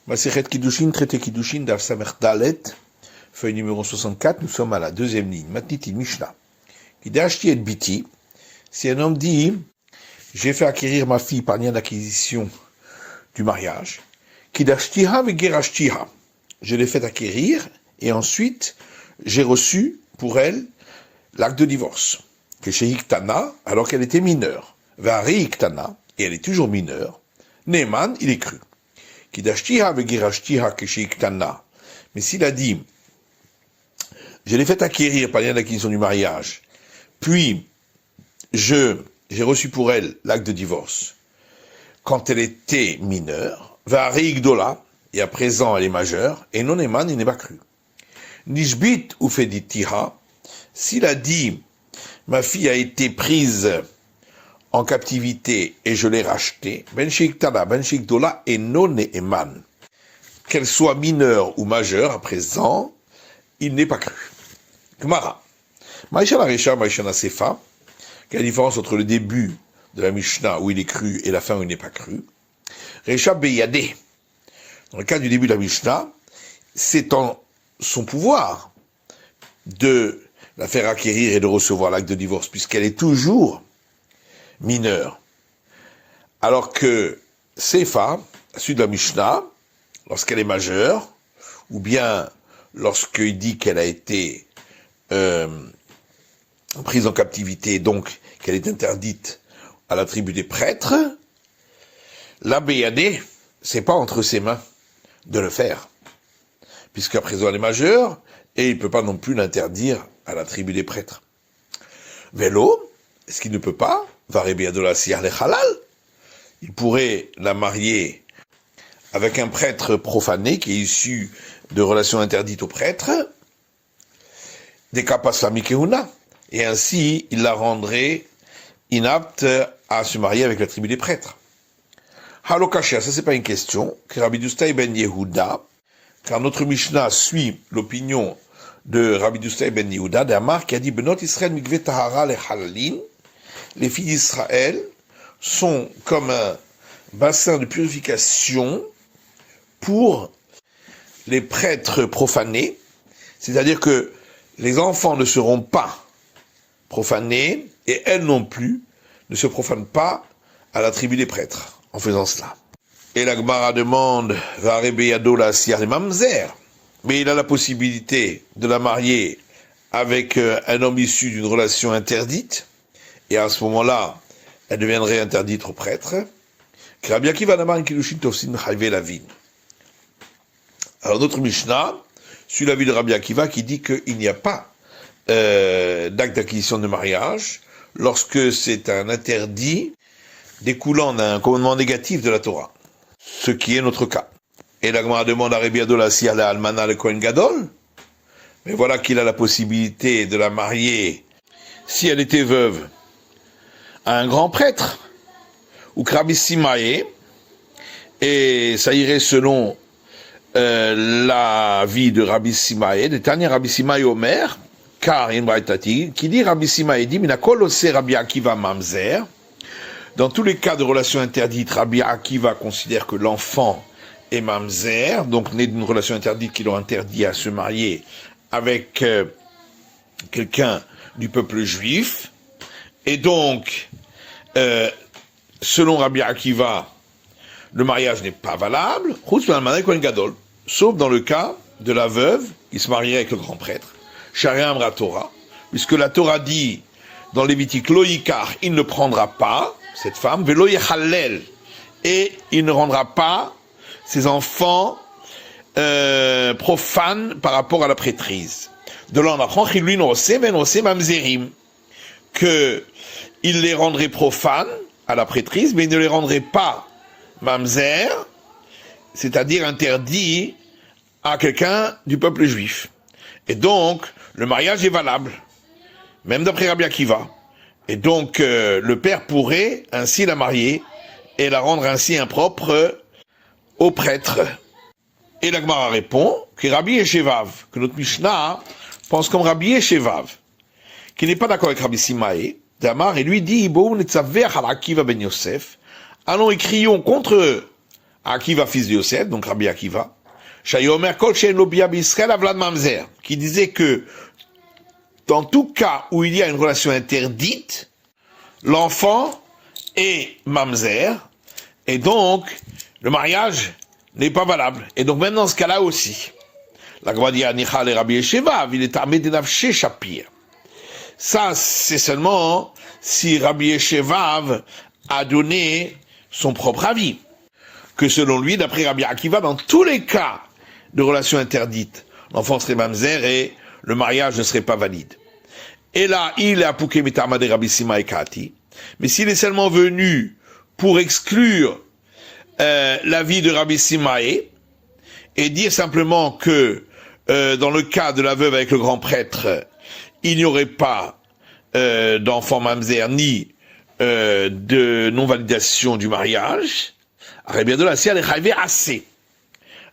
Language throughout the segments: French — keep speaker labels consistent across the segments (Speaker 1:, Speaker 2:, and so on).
Speaker 1: Masechet Kiddushin, traité Kiddushin, Daf Samer Dalet, feuille numéro 64, nous sommes à la deuxième ligne. Matniti Mishnah. Kidashti et Biti, si un homme dit, j'ai fait acquérir ma fille par lien d'acquisition du mariage, Kidashtiha ve Gerashtiha, je l'ai fait acquérir, et ensuite, j'ai reçu pour elle l'acte de divorce. Que chez Iktana, alors qu'elle était mineure. Vari Iktana, et elle est toujours mineure. Neyman, il est cru. Kidashtiha ve Gerashtiha que chez Iktana. Mais s'il a dit, je l'ai fait acquérir par lien d'acquisition du mariage, puis j'ai reçu pour elle l'acte de divorce quand elle était mineure, Vari Igdola, et à présent elle est majeure, et non Neyman, il n'est pas cru. Nishbit ou Feditiha, s'il a dit, ma fille a été prise en captivité et je l'ai rachetée, Ben Sheiktana, Ben Sheikdola et non Neyman. Qu'elle soit mineure ou majeure, à présent, il n'est pas cru. Gemara. Maïshana Recha, Maïshana Sefa, quelle est la différence entre le début de la Mishnah où il est cru et la fin où il n'est pas cru? Recha Beyadeh. Dans le cas du début de la Mishnah, c'est en son pouvoir de la faire acquérir et de recevoir l'acte de divorce, puisqu'elle est toujours mineure. Alors que Sefa, la suite de la Mishnah, lorsqu'elle est majeure, ou bien lorsqu'il dit qu'elle a été prise en captivité, donc qu'elle est interdite à la tribu des prêtres, la Béadé, c'est pas entre ses mains de le faire, puisqu'à présent elle est majeure, et il ne peut pas non plus l'interdire à la tribu des prêtres. Vélo, est-ce qu'il ne peut pas? Il pourrait la marier avec un prêtre profané qui est issu de relations interdites aux prêtres, des kapas mikehuna, et ainsi il la rendrait inapte à se marier avec la tribu des prêtres. Halokashia, ça c'est pas une question, que Rabbi Dustai ben Yehuda, car notre Mishnah suit l'opinion de Rabbi Dustai ben Yehuda, d'Amar, qui a dit, Benot Israël mikve tahara le halalin, les filles d'Israël sont comme un bassin de purification pour les prêtres profanés, c'est-à-dire que les enfants ne seront pas profanés, et elles non plus ne se profanent pas à la tribu des prêtres, en faisant cela. Et la Gemara demande, mais il a la possibilité de la marier avec un homme issu d'une relation interdite, et à ce moment-là, elle deviendrait interdite aux prêtres. Alors notre Mishnah suit l'avis de Rabbi Akiva qui dit qu'il n'y a pas d'acte d'acquisition de mariage lorsque c'est un interdit découlant d'un commandement négatif de la Torah, ce qui est notre cas. Et la Gemara demande à Rabbi Adola si elle a almana le Kohen Gadol, mais voilà qu'il a la possibilité de la marier si elle était veuve à un grand prêtre, ou Rabbi Simae, et ça irait selon la vie de Rabbi Simae, de Tanya Rabbi Simae Omer, car il y a une braïtati, qui dit Rabbi Simae dit, Minakol ose Rabbi Akiva Mamzer, dans tous les cas de relations interdites, Rabbi Akiva considère que l'enfant est Mamzer, donc né d'une relation interdite qui l'ont interdit à se marier avec quelqu'un du peuple juif, et donc, selon Rabbi Akiva, le mariage n'est pas valable, sauf dans le cas de la veuve qui se marierait avec le grand prêtre, Sharia Amra Torah, puisque la Torah dit dans Lévitique, Loïkar, il ne prendra pas cette femme, Velo Yechalel, et il ne rendra pas ses enfants profanes par rapport à la prêtrise. De là on apprend que il les rendrait profanes à la prêtrise, mais il ne les rendrait pas mamzer, c'est-à-dire interdit à quelqu'un du peuple juif. Et donc, le mariage est valable, même d'après Rabbi Akiva. Et donc, le père pourrait ainsi la marier et la rendre ainsi impropre au prêtre. Et la Gemara répond que Rabbi Eshevav, que notre Mishnah pense comme Rabbi Eshevav, qui n'est pas d'accord avec Rabbi Simae, d'Amar, et lui dit, allons et crions contre Akiva, fils de Yosef, donc Rabbi Akiva, Shayomer Kol Shein Lo Bia B'Yisrael Avlad Mamzer, qui disait que dans tout cas où il y a une relation interdite, l'enfant est mamzer, et donc le mariage n'est pas valable. Et donc même dans ce cas-là aussi, la Gemara dit Anicha le Rabbi Yeshevav, il est armé de Nafshe Shapir. Ça, c'est seulement si Rabbi Yeshevav a donné son propre avis. Que selon lui, d'après Rabbi Akiva, dans tous les cas de relations interdites, l'enfant serait mamzer et le mariage ne serait pas valide. Et là, il est apouké mitama de Rabbi Sima et Kati. Mais s'il est seulement venu pour exclure l'avis de Rabbi Simae et dire simplement que dans le cas de la veuve avec le grand prêtre, il n'y aurait pas d'enfant mamzer ni de non-validation du mariage,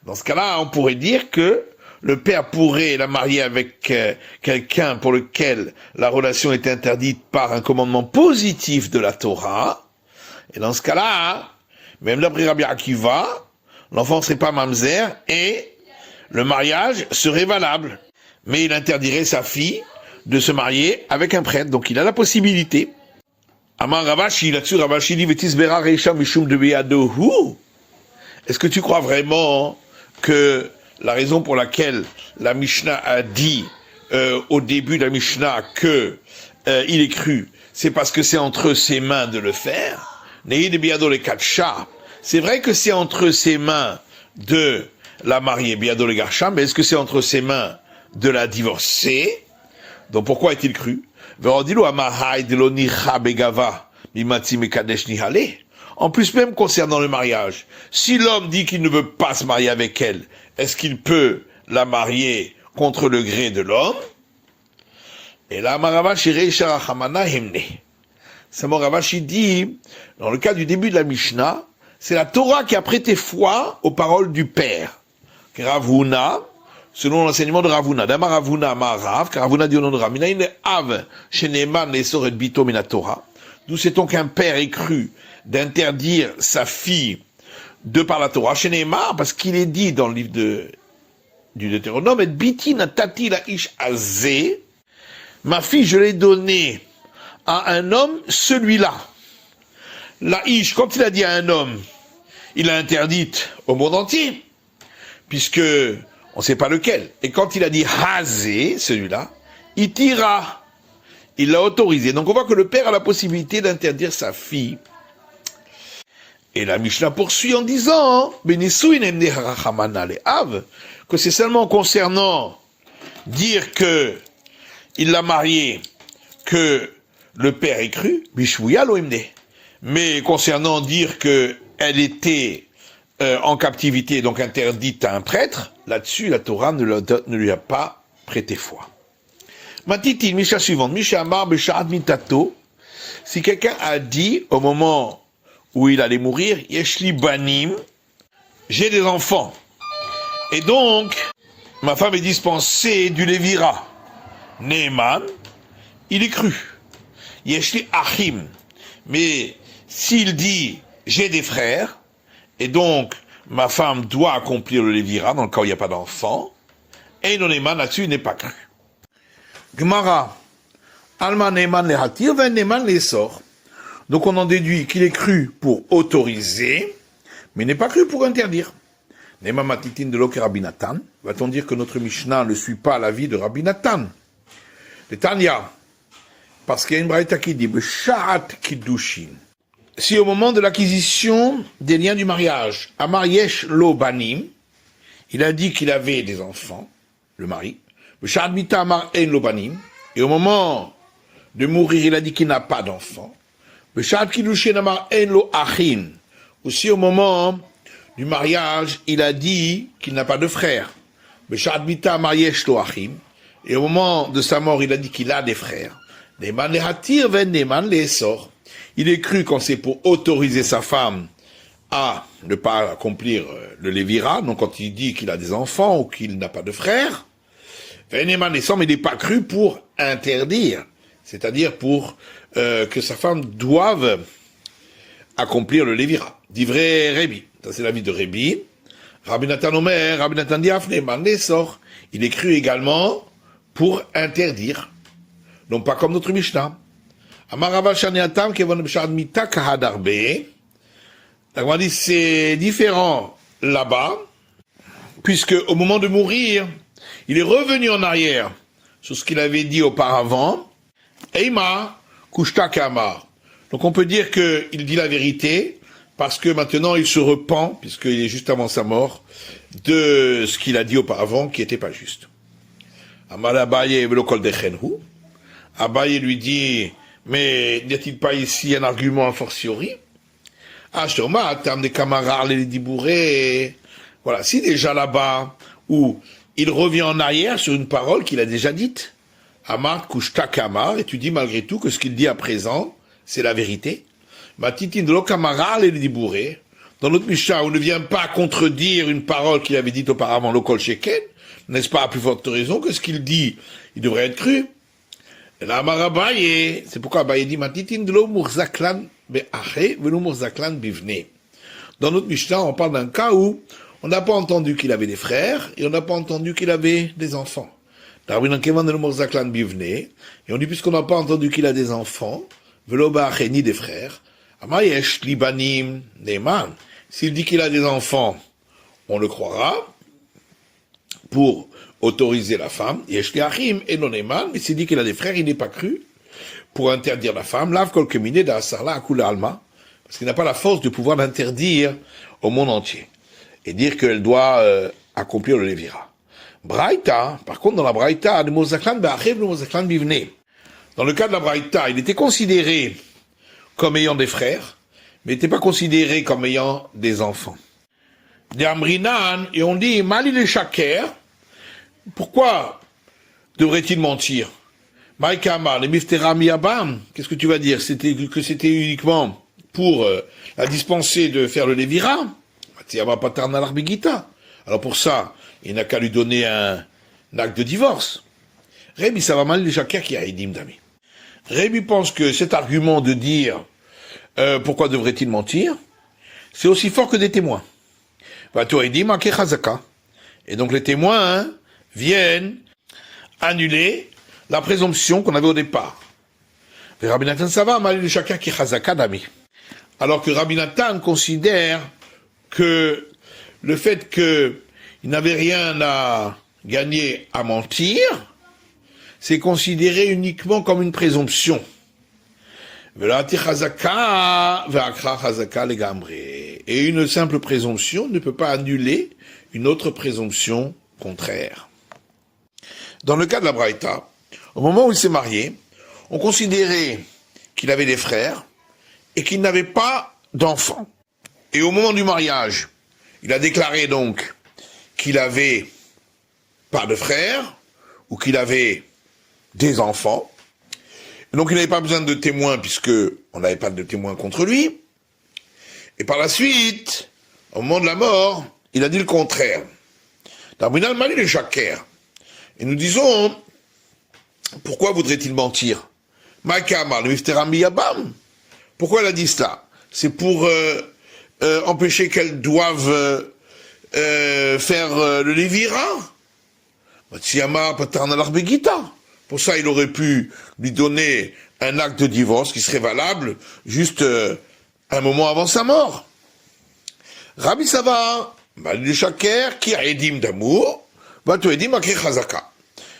Speaker 1: dans ce cas-là, on pourrait dire que le père pourrait la marier avec quelqu'un pour lequel la relation est interdite par un commandement positif de la Torah. Et dans ce cas-là, même d'après Rabbi Akiva, l'enfant ne serait pas mamzer et le mariage serait valable. Mais il interdirait sa fille de se marier avec un prêtre. Donc il a la possibilité. Amar Ravashi, là-dessus Ravashi dit Vetisbera Reisha Mishum de Beyadohu. Est-ce que tu crois vraiment que la raison pour laquelle la Mishnah a dit au début de la Mishnah que il est cru, c'est parce que c'est entre ses mains de le faire? C'est vrai que c'est entre ses mains de la marier, biado le garcha, mais est-ce que c'est entre ses mains de la divorcer? Donc pourquoi est-il cru? En plus, même concernant le mariage, si l'homme dit qu'il ne veut pas se marier avec elle, est-ce qu'il peut la marier contre le gré de l'homme? Et là, Ravashi dit, dans le cas du début de la Mishnah, c'est la Torah qui a prêté foi aux paroles du père. Ravuna, selon l'enseignement de Ravuna, Dama Ravuna Marav, car Ravuna dit au nom de Ravuna, il est Av, Sheneman, les Soret Bito Mina Torah. D'où sait-on qu'un père est cru d'interdire sa fille de par la Torah, Sheneman, parce qu'il est dit dans le livre du Deutéronome, et Biti Natati la Ish Azé, ma fille, je l'ai donnée à un homme, celui-là. La Ish, quand il a dit à un homme, il l'a interdite au monde entier, puisque on ne sait pas lequel. Et quand il a dit Hazé, celui-là, il tira. Il l'a autorisé. Donc on voit que le père a la possibilité d'interdire sa fille. Et la Mishnah poursuit en disant que c'est seulement concernant dire que il l'a mariée que le père est cru, mais concernant dire que elle était en captivité, donc interdite à un prêtre, là-dessus la Torah ne lui a pas prêté foi. Matiti, Misha suivante, Misha Amar Besha'at Mitato, si quelqu'un a dit au moment où il allait mourir, Yeshli Banim, j'ai des enfants, et donc ma femme est dispensée du Lévira, Neeman, il est cru. Yeshli Achim, mais s'il dit j'ai des frères, et donc ma femme doit accomplir le Lévira dans le cas où il n'y a pas d'enfant, et non Neeman là-dessus il n'est pas cru. Gemara, Alma Neeman le hatir, ven Neeman les sort. Donc on en déduit qu'il est cru pour autoriser, mais n'est pas cru pour interdire. Neeman matitin de l'ok Rabbi Nathan. Va-t-on dire que notre Mishnah ne suit pas l'avis de Rabbi Nathan? Le Tanya, parce qu'il y a une braïta qui dit B'sha'at kiddushin. Si au moment de l'acquisition des liens du mariage, Amar yesh lo banim, il a dit qu'il avait des enfants, le mari, B'sha'at mita amar en lo banim, et au moment de mourir, il a dit qu'il n'a pas d'enfants, B'sha'at kiddushin amar en lo achin, aussi au moment du mariage, il a dit qu'il n'a pas de frères, B'sha'at mita amar yesh lo achim, et au moment de sa mort, il a dit qu'il a des frères. Neeman le hatir, ven Neeman le sort. Il est cru quand c'est pour autoriser sa femme à ne pas accomplir le Lévira, donc quand il dit qu'il a des enfants ou qu'il n'a pas de frères, ven Neeman le sort, mais il n'est pas cru pour interdire, c'est-à-dire pour que sa femme doive accomplir le Lévira. Divrei Rébi. Ça, c'est l'avis de Rébi. Rabbi Nathan Omer, Rabbi Nathan dit Afneman sort. Il est cru également pour interdire. Non pas comme notre Mishnah. Amaraval Shaniatam, Kevon Bshad Mita Kahadarbe. On dit c'est différent là-bas, puisque au moment de mourir, il est revenu en arrière sur ce qu'il avait dit auparavant. Eima Kushta Kamar. Donc on peut dire qu'il dit la vérité, parce que maintenant il se repent, puisqu'il est juste avant sa mort, de ce qu'il a dit auparavant qui n'était pas juste. Amar Abaye Velokol Dechenhu. Abaye lui dit, mais n'y a-t-il pas ici un argument a fortiori? Ashoma, tam des camarades les dibourés. Voilà, si déjà là-bas, où il revient en arrière sur une parole qu'il a déjà dite, Amar Kushta Kamar, et tu dis malgré tout que ce qu'il dit à présent, c'est la vérité. Matitin de l'Okamara les dibourés. Dans notre Mishnah, on ne vient pas contredire une parole qu'il avait dite auparavant, l'Okol Sheken, n'est-ce pas à plus forte raison que ce qu'il dit, il devrait être cru. Et là, Amar Abaye, c'est pourquoi Abaye dit Matitin de l'Omurzaklan be'ache ve'lomurzaklan bivne. Dans notre Mishnah, on parle d'un cas où on n'a pas entendu qu'il avait des frères et on n'a pas entendu qu'il avait des enfants. Et on dit, puisqu'on n'a pas entendu qu'il a des enfants, ni des frères, s'il dit qu'il a des enfants, on le croira pour autoriser la femme. Mais s'il dit qu'il a des frères, il n'est pas cru pour interdire la femme. Parce qu'il n'a pas la force de pouvoir l'interdire au monde entier et dire qu'elle doit accomplir le Lévira. Braïta, par contre, dans la Braïta, dans le cas de la Braïta, il était considéré comme ayant des frères, mais il n'était pas considéré comme ayant des enfants. Et on dit, Mali le Shaker, pourquoi devrait-il mentir? Qu'est-ce que tu vas dire? Que c'était uniquement pour la dispenser de faire le Lévira? Alors pour ça, il n'a qu'à lui donner un acte de divorce. Rébi, ça va mal les Shaker qui a Edim Dami. Rébi pense que cet argument de dire pourquoi devrait-il mentir, c'est aussi fort que des témoins. Et donc les témoins viennent annuler la présomption qu'on avait au départ. Rabbi Nathan Sava mal le Shaker qui Chazaka Dami. Alors que Rabbi Nathan considère que le fait qu'il n'avait rien à gagner à mentir, c'est considéré uniquement comme une présomption. Et une simple présomption ne peut pas annuler une autre présomption contraire. Dans le cas de la Braïta, au moment où il s'est marié, on considérait qu'il avait des frères et qu'il n'avait pas d'enfants. Et au moment du mariage, il a déclaré donc qu'il avait pas de frères ou qu'il avait des enfants. Et donc il n'avait pas besoin de témoins puisque on n'avait pas de témoins contre lui. Et par la suite, au moment de la mort, il a dit le contraire. D'Arbinal Mali le Shaker. Et nous disons, pourquoi voudrait-il mentir? Pourquoi elle a dit cela? C'est pour empêcher qu'elles doivent faire le Lévira. Pour ça, il aurait pu lui donner un acte de divorce qui serait valable juste un moment avant sa mort. Rabbi Sava, Mali Shaker, qui a Edim d'amour, Edim Akir Chazaka.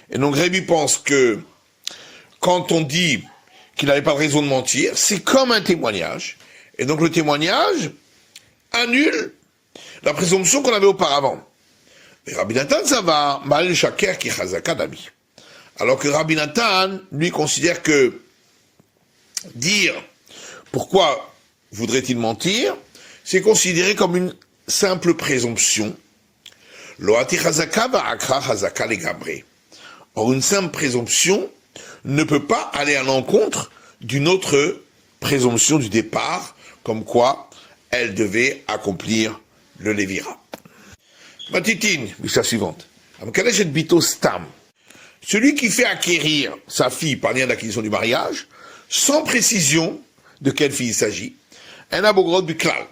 Speaker 1: Et donc Rabbi pense que quand on dit qu'il n'avait pas de raison de mentir, c'est comme un témoignage. Et donc le témoignage annule la présomption qu'on avait auparavant. Et Rabbi Nathan, ça va, Mali Shaker qui Chazaka d'ami. Alors que Rabbi Nathan, lui, considère que dire pourquoi voudrait-il mentir, c'est considéré comme une simple présomption. Loati Chazaka va akra Chazaka les gabré. Or, une simple présomption ne peut pas aller à l'encontre d'une autre présomption du départ, comme quoi elle devait accomplir le Lévira. Matitine, l'histoire suivante. Celui qui fait acquérir sa fille par lien d'acquisition du mariage, sans précision de quelle fille il s'agit, un abogrod du klal.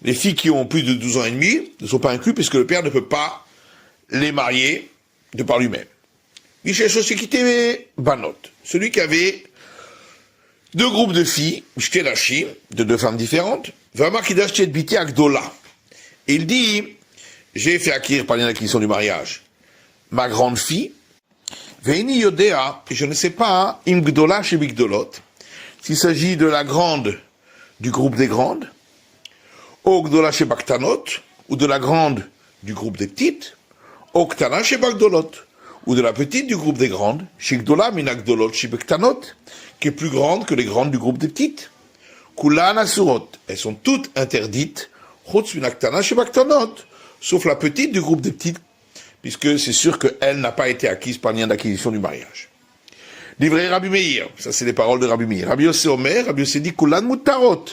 Speaker 1: les filles qui ont plus de 12 ans et demi ne sont pas incluses puisque le père ne peut pas les marier de par lui-même. Michel Chosekite Banot, celui qui avait deux groupes de filles, de deux femmes différentes, vraiment qui d'acheter de biti Agdola. Il dit, j'ai fait acquérir par l'acquisition du mariage ma grande fille, Veini Yodea, et je ne sais pas, Im Gdola chez Bigdolot, s'il s'agit de la grande du groupe des grandes, ou Gdola chez Baktanot, ou de la grande du groupe des petites, ou Ktana chez Bagdolot, ou de la petite du groupe des grandes, chez Gdola Minagdolot chez Baktanot, qui est plus grande que les grandes du groupe des petites. Kulana Surot, elles sont toutes interdites, Chutz Minaktana chez Baktanot, sauf la petite du groupe des petites, puisque c'est sûr qu'elle n'a pas été acquise par lien d'acquisition du mariage. Livré Rabbi Meir, ça c'est les paroles de Rabbi Meir. Rabbi Yossé Omer, Rabbi Yossé dit Kulan Mutarot,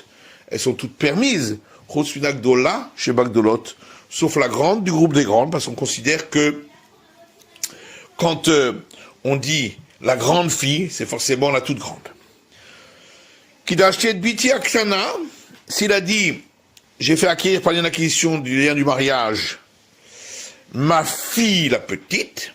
Speaker 1: elles sont toutes permises, Chutz Minagdola chez Bagdolot, sauf la grande du groupe des grandes, parce qu'on considère que quand on dit la grande fille, c'est forcément la toute grande. Qui a acheté de biti Aksana, s'il a dit, j'ai fait acquérir par lien d'acquisition du lien du mariage, ma fille la petite,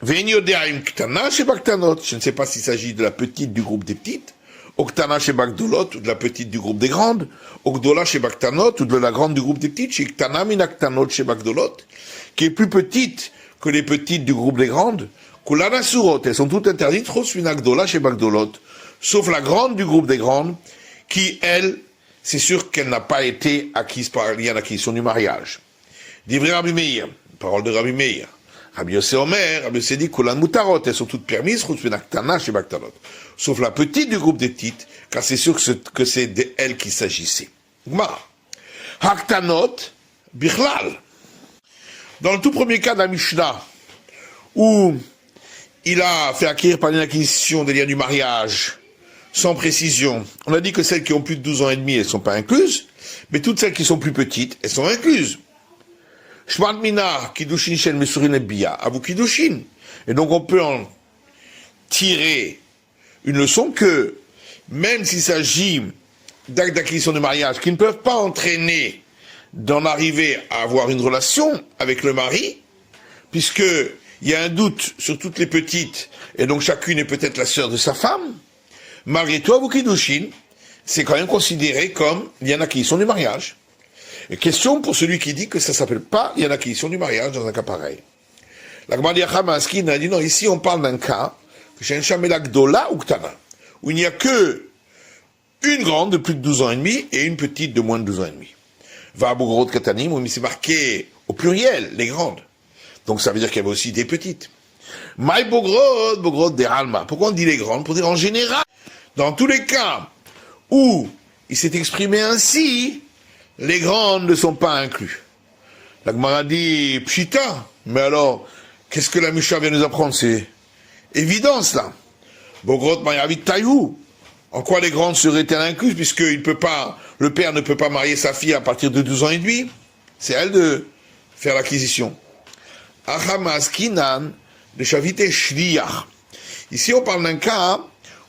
Speaker 1: je ne sais pas s'il s'agit de la petite du groupe des petites, Oktana chez Bagdolot, ou de la petite du groupe des grandes, Ogdola chez Baktanot, ou de la grande du groupe des petites, chez Ktana Minaktanot chez Bagdolot, qui est plus petite que les petites du groupe des grandes, Kulana Surot, elles sont toutes interdites, Rosfinagdola chez Bagdolot, sauf la grande du groupe des grandes, qui, elle, c'est sûr qu'elle n'a pas été acquise par lien d'acquisition du mariage. Divrei Rabbi Meir, parole de Rabbi Meir. Rabbi Yossé Omer, Rabbi Yossé dit Kulan Mutarot, elles sont toutes permises, Rosfinaktana chez Baktanot, sauf la petite du groupe des petites, car c'est sûr que c'est d'elle qu'il s'agissait. Haktanot, Bichlal. Dans le tout premier cas de la Mishnah, où il a fait acquérir par l'acquisition des liens du mariage, sans précision, on a dit que celles qui ont plus de 12 ans et demi, elles ne sont pas incluses, mais toutes celles qui sont plus petites, elles sont incluses. Shman Mina, Kiddushin Shel Mesurin et Bia, Avu Kiddushin. Et donc on peut en tirer une leçon que, même s'il s'agit d'actes d'acquisition de mariage qui ne peuvent pas entraîner d'en arriver à avoir une relation avec le mari, puisque il y a un doute sur toutes les petites, et donc chacune est peut-être la sœur de sa femme, malgré tout, Avu Kiddushin, c'est quand même considéré comme lien d'acquisition du mariage. Et question pour celui qui dit que ça s'appelle pas lien d'acquisition du mariage dans un cas pareil. La Gemara Hamaskine a dit non, ici on parle d'un cas, Gdola ou Ktana, où il n'y a que une grande de plus de 12 ans et demi et une petite de moins de 12 ans et demi. Va à Bogrod Katanim, où c'est marqué au pluriel, les grandes. Donc ça veut dire qu'il y avait aussi des petites. Maï Bogrod des Alma. Pourquoi on dit les grandes? Pour dire en général, dans tous les cas où il s'est exprimé ainsi, les grandes ne sont pas inclus. La Gemara dit Pshita, mais alors, qu'est-ce que la Mishnah vient nous apprendre? C'est évident cela. Bogrot Mayavit Taïou. En quoi les grandes seraient-elles incluses, puisque le père ne peut pas marier sa fille à partir de 12 ans et demi? C'est à elle de faire l'acquisition. Achamas Kinan, le Shavite Shliach. Ici, on parle d'un cas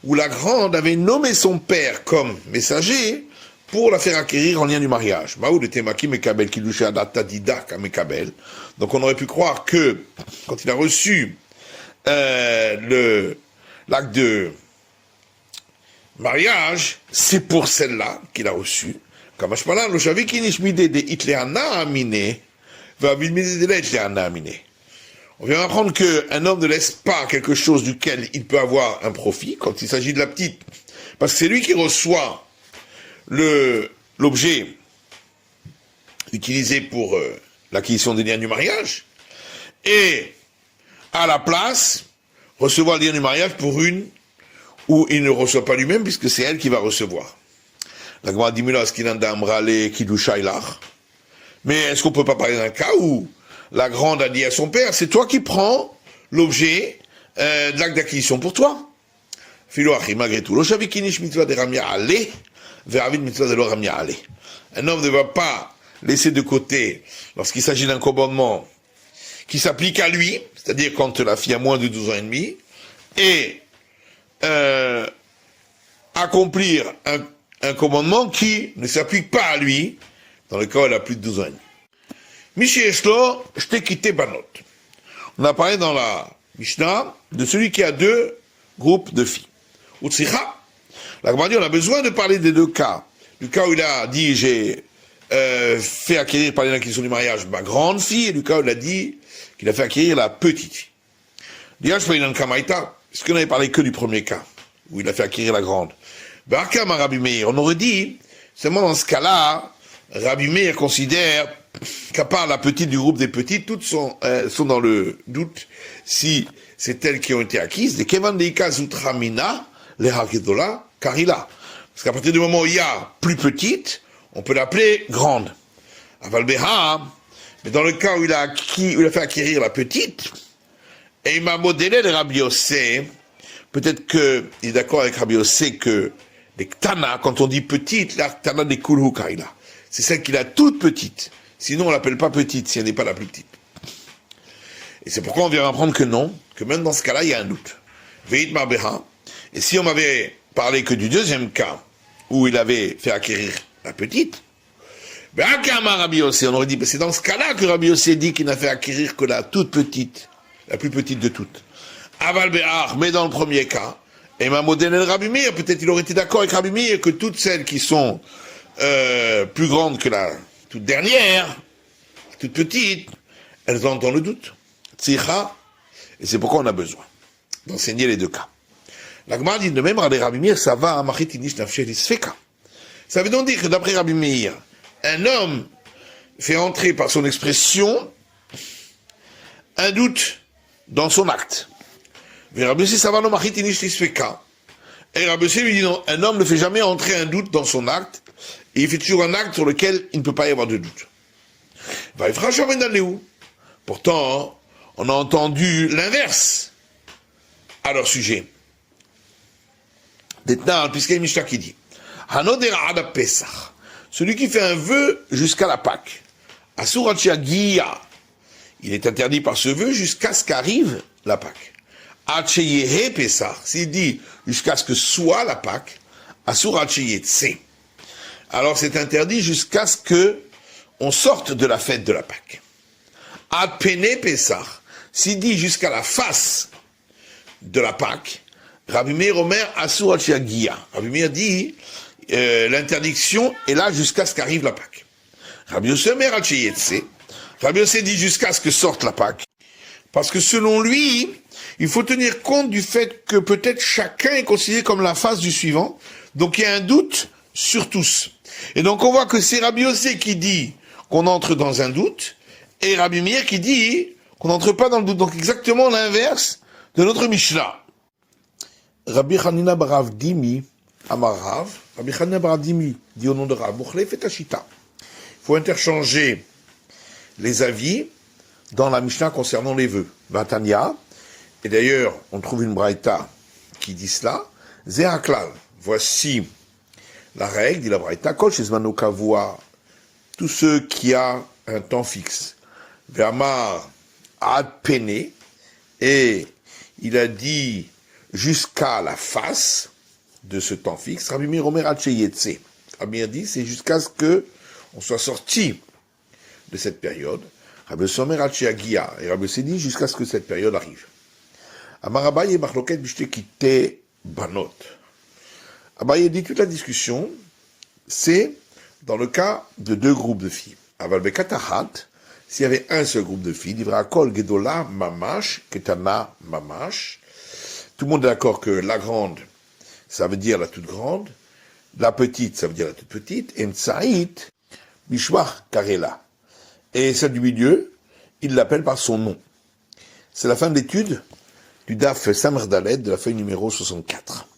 Speaker 1: où la grande avait nommé son père comme messager pour la faire acquérir en lien du mariage. Maoud était Maki Mekabel, qui douchait à Datadida Mekabel. Donc on aurait pu croire que, quand il a reçu l'acte de mariage, c'est pour celle-là qu'il a reçu. On vient apprendre qu'un homme ne laisse pas quelque chose duquel il peut avoir un profit, quand il s'agit de la petite. Parce que c'est lui qui reçoit l'objet utilisé pour l'acquisition des liens du mariage, et à la place, recevoir le lien du mariage pour une où il ne reçoit pas lui-même, puisque c'est elle qui va recevoir. La Gemara dit, mais est-ce qu'on peut pas parler d'un cas où la grande a dit à son père, c'est toi qui prends l'objet de l'acte d'acquisition pour toi? Filoachi, malgré tout. Un homme ne va pas laisser de côté, lorsqu'il s'agit d'un commandement qui s'applique à lui, c'est-à-dire quand la fille a moins de 12 ans et demi, et accomplir un commandement qui ne s'applique pas à lui, dans le cas où elle a plus de 12 ans. Michi Eshlo, je t'ai quitté Banot. On a parlé dans la Mishnah de celui qui a deux groupes de filles. Utsicha. La Gemara dit, on a besoin de parler des deux cas. Du cas où il a dit, j'ai fait acquérir par les acquisitions du mariage ma grande fille, et du cas où il a dit qu'il a fait acquérir la petite fille. Déjà, je fais une Kamaïta, parce qu'on avait parlé que du premier cas, où il a fait acquérir la grande. Barkam à Rabbi Meir, on aurait dit, seulement dans ce cas-là, Rabbi Meir considère qu'à part la petite du groupe des petites, toutes sont dans le doute si c'est elles qui ont été acquises. Les Kevandeika Zutramina, les Hakedola, Karila. Parce qu'à partir du moment où il y a plus petite, on peut l'appeler grande. Avalbeha, mais dans le cas où il a fait acquérir la petite, et il m'a modélé le Rabbi Yossé, peut-être qu'il est d'accord avec Rabbi Yossé que les Ktana, quand on dit petite, la Ktana des Kulhu Karila. C'est celle qui est la toute petite. Sinon, on l'appelle pas petite si elle n'est pas la plus petite. Et c'est pourquoi on vient apprendre que non, que même dans ce cas-là, il y a un doute. Veit Marbeha. Et si on m'avait parlé que du deuxième cas, où il avait fait acquérir la petite, ben, Rabbi Yossé, on aurait dit, c'est dans ce cas-là que Rabbi Yossé dit qu'il n'a fait acquérir que la toute petite, la plus petite de toutes. Aval Behar, mais dans le premier cas, et ma modèle Rabbi Meir, peut-être il aurait été d'accord avec Rabbi Meir que toutes celles qui sont plus grandes que la toute dernière, toute petite, elles ont dans le doute. Tzicha, et c'est pourquoi on a besoin d'enseigner les deux cas. La Gemara dit de même, Rabbi Meir, ça va à Machitinish Nafsheli Sfeka. Ça veut donc dire que d'après Rabbi Meir, un homme fait entrer par son expression un doute dans son acte. Mais Rabbi Yossé, ça va no Machitinish Sfeka. Et Rabbi Yossé lui dit non, un homme ne fait jamais entrer un doute dans son acte, et il fait toujours un acte sur lequel il ne peut pas y avoir de doute. Pourtant, on a entendu l'inverse à leur sujet. Puisqu'il y a une Mishnah qui dit celui qui fait un vœu jusqu'à la Pâque, il est interdit par ce vœu jusqu'à ce qu'arrive la Pâque. S'il dit jusqu'à ce que soit la Pâque, alors c'est interdit jusqu'à ce que on sorte de la fête de la Pâque. Ad pene Pesach, s'il dit jusqu'à la face de la Pâque, Rabbi Meir Omer Asur al Shiagia. Rabbi Meir dit l'interdiction est là jusqu'à ce qu'arrive la Pâque. Rabbi Yossé Omer al Sheyetse. Rabbi Yossé dit jusqu'à ce que sorte la Pâque. Parce que selon lui, il faut tenir compte du fait que peut-être chacun est considéré comme la face du suivant. Donc il y a un doute sur tous. Et donc on voit que c'est Rabbi Yossé qui dit qu'on entre dans un doute, et Rabbi Meir qui dit qu'on n'entre pas dans le doute. Donc exactement l'inverse de notre Mishnah. Rabbi Hanina Barav Dimi, Amarav, Rabbi Hanina Barav Dimi dit au nom de Rav, Mouchlef et Tachita. Il faut interchanger les avis dans la Mishnah concernant les vœux. Vatania, et d'ailleurs on trouve une braïta qui dit cela, Zéaklal, voici la règle, dit la braïta, Kol Shezmano Kavua, tous ceux qui a un temps fixe. Vermar ad pene, et il a dit jusqu'à la face de ce temps fixe. Rabbi Meir Omer ad sheyetse. Rabbi Meir dit c'est jusqu'à ce que on soit sorti de cette période. Rabbi Yossé Omer ad sheyagia. Et Rabbi Yossé dit jusqu'à ce que cette période arrive. Amar Abaye machloket bishtekite banot. Abaye dit toute la discussion, c'est dans le cas de deux groupes de filles. Aval bekatahat, s'il y avait un seul groupe de filles, livra kol gedola mamash, ketana mamash. Tout le monde est d'accord que la grande, ça veut dire la toute grande, la petite, ça veut dire la toute petite, et Mtsaït, Bishwach Karela. Et celle du milieu, il l'appelle par son nom. C'est la fin de l'étude du DAF Samer Dalet de la feuille numéro 64.